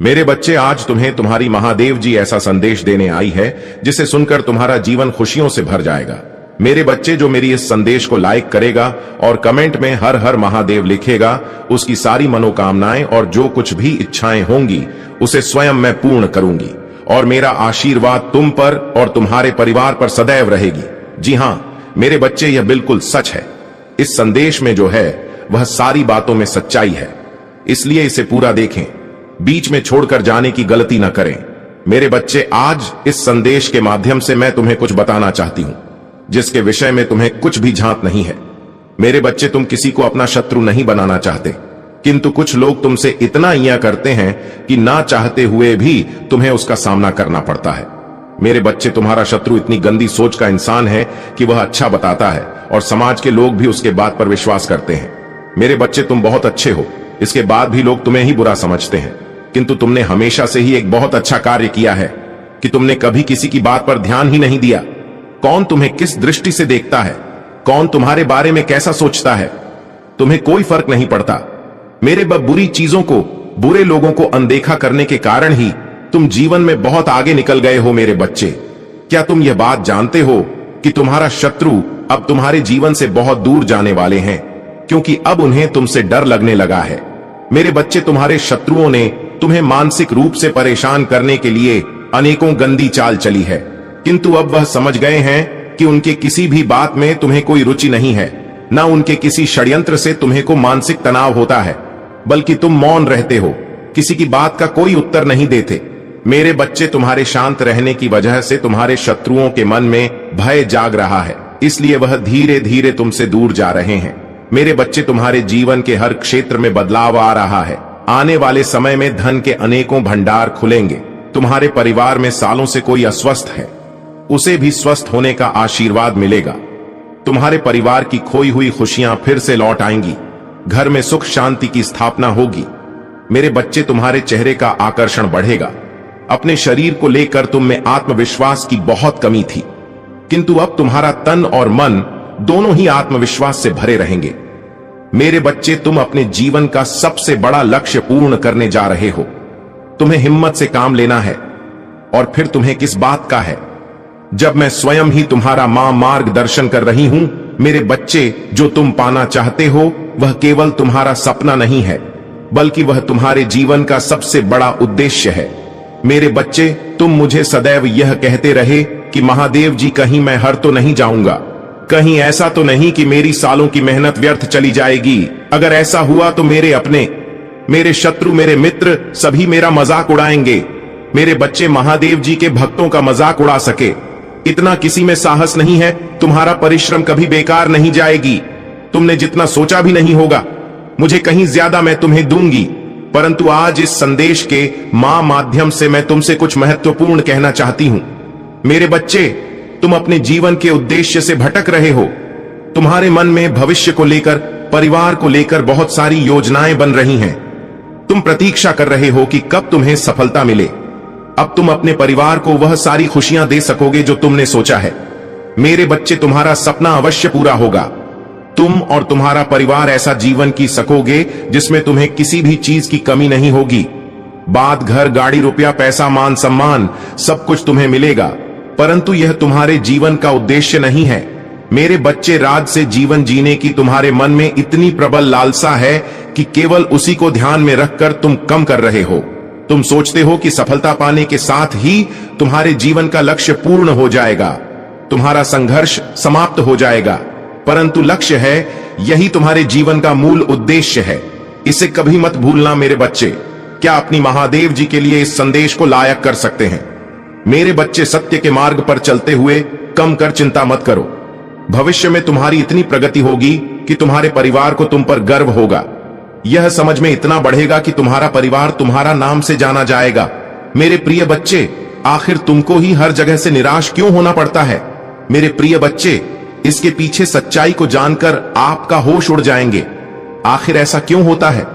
मेरे बच्चे, आज तुम्हें तुम्हारी महादेव जी ऐसा संदेश देने आई है जिसे सुनकर तुम्हारा जीवन खुशियों से भर जाएगा। मेरे बच्चे, जो मेरी इस संदेश को लाइक करेगा और कमेंट में हर हर महादेव लिखेगा, उसकी सारी मनोकामनाएं और जो कुछ भी इच्छाएं होंगी उसे स्वयं मैं पूर्ण करूंगी और मेरा आशीर्वाद तुम पर और तुम्हारे परिवार पर सदैव रहेगी। जी हां मेरे बच्चे, यह बिल्कुल सच है। इस संदेश में जो है वह सारी बातों में सच्चाई है, इसलिए इसे पूरा देखें, बीच में छोड़कर जाने की गलती न करें। मेरे बच्चे, आज इस संदेश के माध्यम से मैं तुम्हें कुछ बताना चाहती हूं जिसके विषय में तुम्हें कुछ भी झांक नहीं है। मेरे बच्चे, तुम किसी को अपना शत्रु नहीं बनाना चाहते, किंतु कुछ लोग तुमसे इतना इया करते हैं कि ना चाहते हुए भी तुम्हें उसका सामना करना पड़ता है। मेरे बच्चे, तुम्हारा शत्रु इतनी गंदी सोच का इंसान है कि वह अच्छा बताता है और समाज के लोग भी उसके बात पर विश्वास करते हैं। मेरे बच्चे, तुम बहुत अच्छे हो, इसके बाद भी लोग तुम्हें ही बुरा समझते हैं, किंतु तुमने हमेशा से ही एक बहुत अच्छा कार्य किया है कि तुमने कभी किसी की बात पर ध्यान ही नहीं दिया। कौन तुम्हें किस दृष्टि से देखता है, कौन तुम्हारे बारे में कैसा सोचता है, तुम्हें कोई फर्क नहीं पड़ता। मेरे बुरी चीजों को, बुरे लोगों को अनदेखा करने के कारण ही तुम जीवन में बहुत आगे निकल गए हो। मेरे बच्चे, क्या तुम यह बात जानते हो कि तुम्हारा शत्रु अब तुम्हारे जीवन से बहुत दूर जाने वाले हैं, क्योंकि अब उन्हें तुमसे डर लगने लगा है। मेरे बच्चे, तुम्हारे शत्रुओं ने तुम्हें मानसिक रूप से परेशान करने के लिए अनेकों गंदी चाल चली है, किंतु अब वह समझ गए हैं कि उनके किसी भी बात में तुम्हें कोई रुचि नहीं है, न उनके किसी षड्यंत्र से तुम्हें को मानसिक तनाव होता है, बल्कि तुम मौन रहते हो, किसी की बात का कोई उत्तर नहीं देते। मेरे बच्चे, तुम्हारे शांत रहने की वजह से तुम्हारे शत्रुओं के मन में भय जाग रहा है, इसलिए वह धीरे धीरे तुमसे दूर जा रहे हैं। मेरे बच्चे, तुम्हारे जीवन के हर क्षेत्र में बदलाव आ रहा है। आने वाले समय में धन के अनेकों भंडार खुलेंगे। तुम्हारे परिवार में सालों से कोई अस्वस्थ है, उसे भी स्वस्थ होने का आशीर्वाद मिलेगा। तुम्हारे परिवार की खोई हुई खुशियां फिर से लौट आएंगी। घर में सुख शांति की स्थापना होगी। मेरे बच्चे, तुम्हारे चेहरे का आकर्षण बढ़ेगा। अपने शरीर को लेकर तुम में आत्मविश्वास की बहुत कमी थी, किंतु अब तुम्हारा तन और मन दोनों ही आत्मविश्वास से भरे रहेंगे। मेरे बच्चे, तुम अपने जीवन का सबसे बड़ा लक्ष्य पूर्ण करने जा रहे हो। तुम्हें हिम्मत से काम लेना है, और फिर तुम्हें किस बात का है, जब मैं स्वयं ही तुम्हारा मार्गदर्शन कर रही हूं। मेरे बच्चे, जो तुम पाना चाहते हो वह केवल तुम्हारा सपना नहीं है, बल्कि वह तुम्हारे जीवन का सबसे बड़ा उद्देश्य है। मेरे बच्चे, तुम मुझे सदैव यह कहते रहे कि महादेव जी, कहीं मैं हर तो नहीं जाऊंगा, कहीं ऐसा तो नहीं कि मेरी सालों की मेहनत व्यर्थ चली जाएगी। अगर ऐसा हुआ तो मेरे अपने, मेरे शत्रु, मेरे मित्र सभी मेरा मजाक उड़ाएंगे। मेरे बच्चे, महादेव जी के भक्तों का मजाक उड़ा सके इतना किसी में साहस नहीं है। तुम्हारा परिश्रम कभी बेकार नहीं जाएगी। तुमने जितना सोचा भी नहीं होगा, मुझे कहीं ज्यादा मैं तुम्हें दूंगी। परंतु आज इस संदेश के माध्यम से मैं तुमसे कुछ महत्वपूर्ण कहना चाहती हूं। मेरे बच्चे, तुम अपने जीवन के उद्देश्य से भटक रहे हो। तुम्हारे मन में भविष्य को लेकर, परिवार को लेकर बहुत सारी योजनाएं बन रही हैं। तुम प्रतीक्षा कर रहे हो कि कब तुम्हें सफलता मिले। अब तुम अपने परिवार को वह सारी खुशियां दे सकोगे जो तुमने सोचा है। मेरे बच्चे, तुम्हारा सपना अवश्य पूरा होगा। तुम और तुम्हारा परिवार ऐसा जीवन जी सकोगे जिसमें तुम्हें किसी भी चीज की कमी नहीं होगी। बात घर, गाड़ी, रुपया, पैसा, मान सम्मान सब कुछ तुम्हें मिलेगा, परंतु यह तुम्हारे जीवन का उद्देश्य नहीं है। मेरे बच्चे, राज से जीवन जीने की तुम्हारे मन में इतनी प्रबल लालसा है कि केवल उसी को ध्यान में रखकर तुम कम कर रहे हो। तुम सोचते हो कि सफलता पाने के साथ ही तुम्हारे जीवन का लक्ष्य पूर्ण हो जाएगा, तुम्हारा संघर्ष समाप्त हो जाएगा, परंतु लक्ष्य है, यही तुम्हारे जीवन का मूल उद्देश्य है। इसे कभी मत भूलना। मेरे बच्चे, क्या अपनी महादेव जी के लिए इस संदेश को लायक कर सकते हैं? मेरे बच्चे, सत्य के मार्ग पर चलते हुए कम कर चिंता मत करो। भविष्य में तुम्हारी इतनी प्रगति होगी कि तुम्हारे परिवार को तुम पर गर्व होगा। यह समझ में इतना बढ़ेगा कि तुम्हारा परिवार तुम्हारा नाम से जाना जाएगा। मेरे प्रिय बच्चे, आखिर तुमको ही हर जगह से निराश क्यों होना पड़ता है? मेरे प्रिय बच्चे, इसके पीछे सच्चाई को जानकर आपका होश उड़ जाएंगे। आखिर ऐसा क्यों होता है?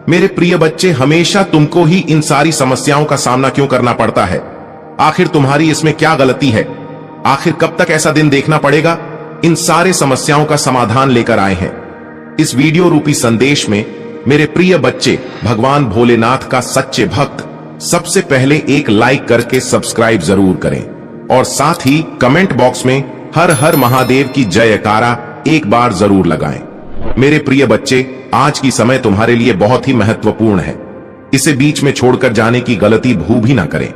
मेरे प्रिय बच्चे, हमेशा तुमको ही इन सारी समस्याओं का सामना क्यों करना पड़ता है? आखिर तुम्हारी इसमें क्या गलती है? आखिर कब तक ऐसा दिन देखना पड़ेगा? इन सारे समस्याओं का समाधान लेकर आए हैं। इस वीडियो रूपी संदेश में मेरे प्रिय बच्चे, भगवान भोलेनाथ का सच्चे भक्त सबसे पहले एक लाइक करके सब्सक्राइब जरूर करें और साथ ही कमेंट बॉक्स में हर हर महादेव की जयकारा एक बार जरूर लगाएं। मेरे प्रिय बच्चे, आज की समय तुम्हारे लिए बहुत ही महत्वपूर्ण है। इसे बीच में छोड़कर जाने की गलती भी ना करें।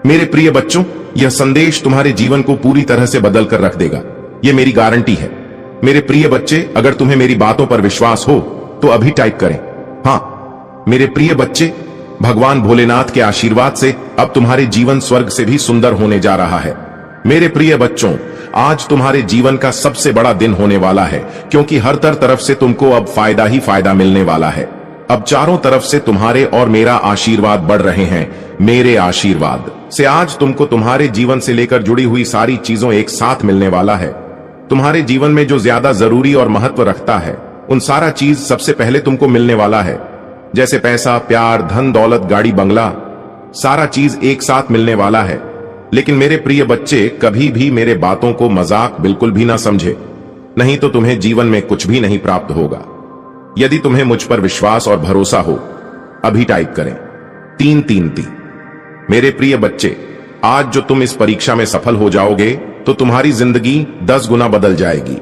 मेरे प्रिय बच्चों, यह संदेश तुम्हारे जीवन को पूरी तरह से बदल कर रख देगा, यह मेरी गारंटी है। मेरे प्रिय बच्चे, अगर तुम्हें मेरी बातों पर विश्वास हो तो अभी टाइप करें हाँ। मेरे प्रिय बच्चे, भगवान भोलेनाथ के आशीर्वाद से अब तुम्हारे जीवन स्वर्ग से भी सुंदर होने जा रहा है। मेरे प्रिय बच्चों, आज तुम्हारे जीवन का सबसे बड़ा दिन होने वाला है, क्योंकि हर तरफ से तुमको अब फायदा ही फायदा मिलने वाला है। अब चारों तरफ से तुम्हारे और मेरा आशीर्वाद बढ़ रहे हैं। मेरे आशीर्वाद से आज तुमको तुम्हारे जीवन से लेकर जुड़ी हुई सारी चीजों एक साथ मिलने वाला है। तुम्हारे जीवन में जो ज्यादा जरूरी और महत्व रखता है, उन सारा चीज सबसे पहले तुमको मिलने वाला है। जैसे पैसा, प्यार, धन दौलत, गाड़ी बंगला, सारा चीज एक साथ मिलने वाला है। लेकिन मेरे प्रिय बच्चे, कभी भी मेरे बातों को मजाक बिल्कुल भी ना समझे, नहीं तो तुम्हें जीवन में कुछ भी नहीं प्राप्त होगा। यदि तुम्हें मुझ पर विश्वास और भरोसा हो, अभी टाइप करें 333। मेरे प्रिय बच्चे, आज जो तुम इस परीक्षा में सफल हो जाओगे तो तुम्हारी जिंदगी 10 गुना बदल जाएगी।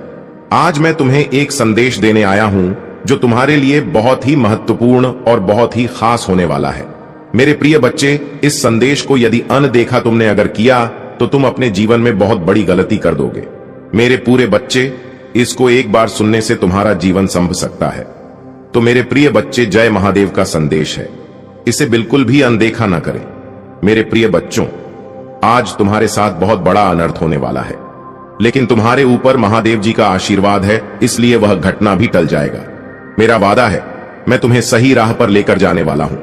आज मैं तुम्हें एक संदेश देने आया हूं जो तुम्हारे लिए बहुत ही महत्वपूर्ण और बहुत ही खास होने वाला है। मेरे प्रिय बच्चे, इस संदेश को यदि अनदेखा तुमने अगर किया तो तुम अपने जीवन में बहुत बड़ी गलती कर दोगे। मेरे पूरे बच्चे, इसको एक बार सुनने से तुम्हारा जीवन संभ सकता है। तो मेरे प्रिय बच्चे, जय महादेव का संदेश है, इसे बिल्कुल भी अनदेखा ना करें। मेरे प्रिय बच्चों, आज तुम्हारे साथ बहुत बड़ा अनर्थ होने वाला है, लेकिन तुम्हारे ऊपर महादेव जी का आशीर्वाद है, इसलिए वह घटना भी टल जाएगा। मेरा वादा है, मैं तुम्हें सही राह पर लेकर जाने वाला हूं।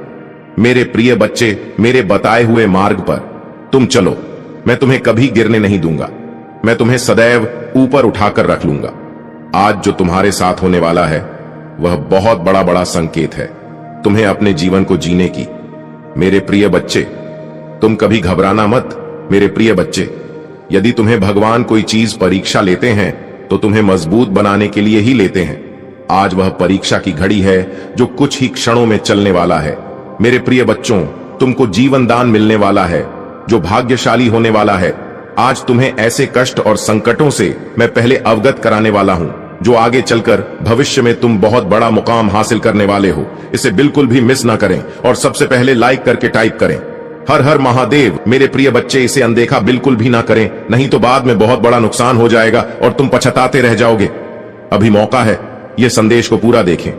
मेरे प्रिय बच्चे, मेरे बताए हुए मार्ग पर तुम चलो। मैं तुम्हें कभी गिरने नहीं दूंगा, मैं तुम्हें सदैव ऊपर उठाकर रख लूंगा। आज जो तुम्हारे साथ होने वाला है वह बहुत बड़ा संकेत है तुम्हें अपने जीवन को जीने की। मेरे प्रिय बच्चे, तुम कभी घबराना मत। मेरे प्रिय बच्चे, यदि तुम्हें भगवान कोई चीज परीक्षा लेते हैं तो तुम्हें मजबूत बनाने के लिए ही लेते हैं। आज वह परीक्षा की घड़ी है जो कुछ ही क्षणों में चलने वाला है। मेरे प्रिय बच्चों, तुमको जीवन दान मिलने वाला है जो भाग्यशाली होने वाला है। आज तुम्हें ऐसे कष्ट और संकटों से मैं पहले अवगत कराने वाला हूं जो आगे चलकर भविष्य में तुम बहुत बड़ा मुकाम हासिल करने वाले हो। इसे बिल्कुल भी मिस ना करें और सबसे पहले लाइक करके टाइप करें हर हर महादेव। मेरे प्रिय बच्चे, इसे अनदेखा बिल्कुल भी ना करें, नहीं तो बाद में बहुत बड़ा नुकसान हो जाएगा और तुम पछताते रह जाओगे। अभी मौका है, यह संदेश को पूरा देखें।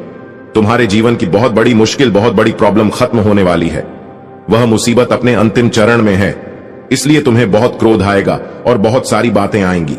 तुम्हारे जीवन की बहुत बड़ी मुश्किल, बहुत बड़ी प्रॉब्लम खत्म होने वाली है। वह मुसीबत अपने अंतिम चरण में है, इसलिए तुम्हें बहुत क्रोध आएगा और बहुत सारी बातें आएंगी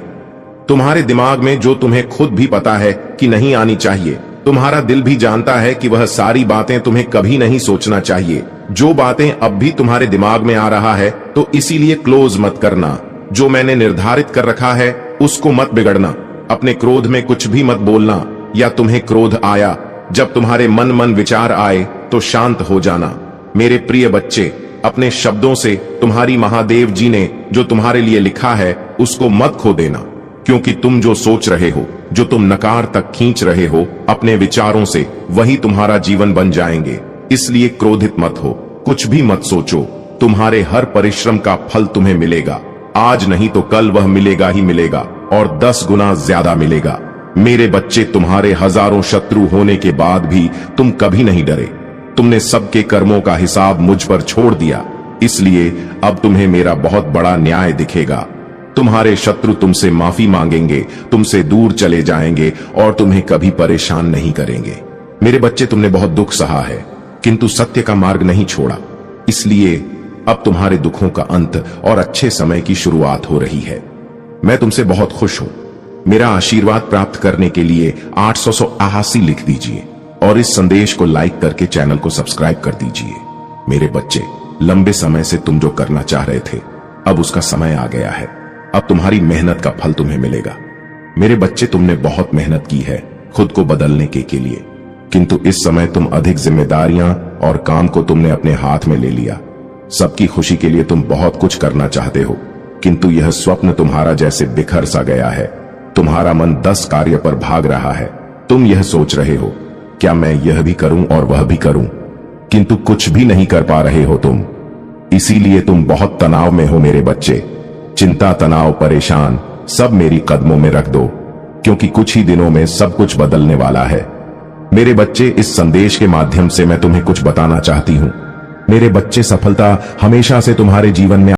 तुम्हारे दिमाग में जो तुम्हें खुद भी पता है कि नहीं आनी चाहिए। तुम्हारा दिल भी जानता है कि वह सारी बातें तुम्हें कभी नहीं सोचना चाहिए। जो बातें अब भी तुम्हारे दिमाग में आ रहा है तो इसीलिए क्लोज मत करना। जो मैंने निर्धारित कर रखा है उसको मत बिगड़ना। अपने क्रोध में कुछ भी मत बोलना, या तुम्हें क्रोध आया, जब तुम्हारे मन विचार आए तो शांत हो जाना। मेरे प्रिय बच्चे, अपने शब्दों से तुम्हारी महादेव जी ने जो तुम्हारे लिए लिखा है उसको मत खो देना, क्योंकि तुम जो सोच रहे हो, जो तुम नकार तक खींच रहे हो अपने विचारों से, वही तुम्हारा जीवन बन जाएंगे। इसलिए क्रोधित मत हो, कुछ भी मत सोचो। तुम्हारे हर परिश्रम का फल तुम्हें मिलेगा। आज नहीं तो कल वह मिलेगा ही मिलेगा, और 10 गुना ज्यादा मिलेगा। मेरे बच्चे, तुम्हारे हजारों शत्रु होने के बाद भी तुम कभी नहीं डरे। तुमने सबके कर्मों का हिसाब मुझ पर छोड़ दिया, इसलिए अब तुम्हें मेरा बहुत बड़ा न्याय दिखेगा। तुम्हारे शत्रु तुमसे माफी मांगेंगे, तुमसे दूर चले जाएंगे और तुम्हें कभी परेशान नहीं करेंगे। मेरे बच्चे, तुमने बहुत दुख सहा है किंतु सत्य का मार्ग नहीं छोड़ा, इसलिए अब तुम्हारे दुखों का अंत और अच्छे समय की शुरुआत हो रही है। मैं तुमसे बहुत खुश हूं। मेरा आशीर्वाद प्राप्त करने के लिए 888 लिख दीजिए और इस संदेश को लाइक करके चैनल को सब्सक्राइब कर दीजिए। मेरे बच्चे, लंबे समय से तुम जो करना चाह रहे थे, अब उसका समय आ गया है। अब तुम्हारी मेहनत का फल तुम्हें मिलेगा। मेरे बच्चे, तुमने बहुत मेहनत की है खुद को बदलने के लिए, किंतु इस समय तुम अधिक जिम्मेदारियां और काम को तुमने अपने हाथ में ले लिया। सबकी खुशी के लिए तुम बहुत कुछ करना चाहते हो, किंतु यह स्वप्न तुम्हारा जैसे बिखर सा गया है। तुम्हारा मन 10 कार्य पर भाग रहा है। तुम यह सोच रहे हो, क्या मैं यह भी करूं और वह भी करूं, किंतु कुछ भी नहीं कर पा रहे हो तुम। इसीलिए तुम बहुत तनाव में हो मेरे बच्चे। चिंता, तनाव, परेशान सब मेरी कदमों में रख दो, क्योंकि कुछ ही दिनों में सब कुछ बदलने वाला है। मेरे बच्चे, इस संदेश के माध्यम से मैं तुम्हें कुछ बताना चाहती हूं। मेरे बच्चे, सफलता हमेशा से तुम्हारे जीवन में